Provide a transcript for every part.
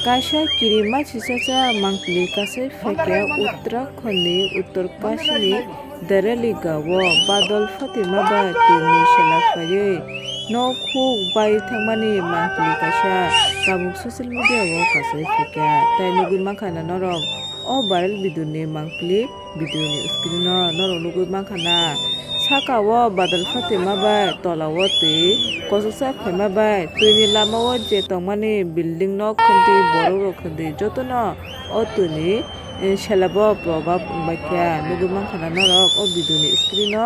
Kaisa kirima chisacha mangpili kasai phaikya Uttrakhand ni uttarkashi ni Darali gao badal Fatima bai tuni sela phaiui no khuk bai thangmani mangpili kaisa tabuk social media o kasai phaikya tai nugui mankhana norok o viral video ni mangpili video ni screen no norok nugui mankhana saka o badal Fatima bai tola o tui kosoksa phaima bai tuini lama o je tongmani building no khundi borok rok khundi jotto no o tuni selabo probab wngbaikha nugui mankhana norok o video ni screen no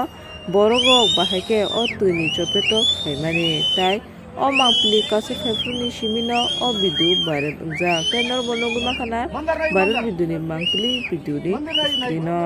borok rok bahai ke o tuini chopeto phaimani tai o mangpili kasai phaifruni simi no o video viral wngjak tei norbo nugui mankhana viral video ni mangpili video ni screen no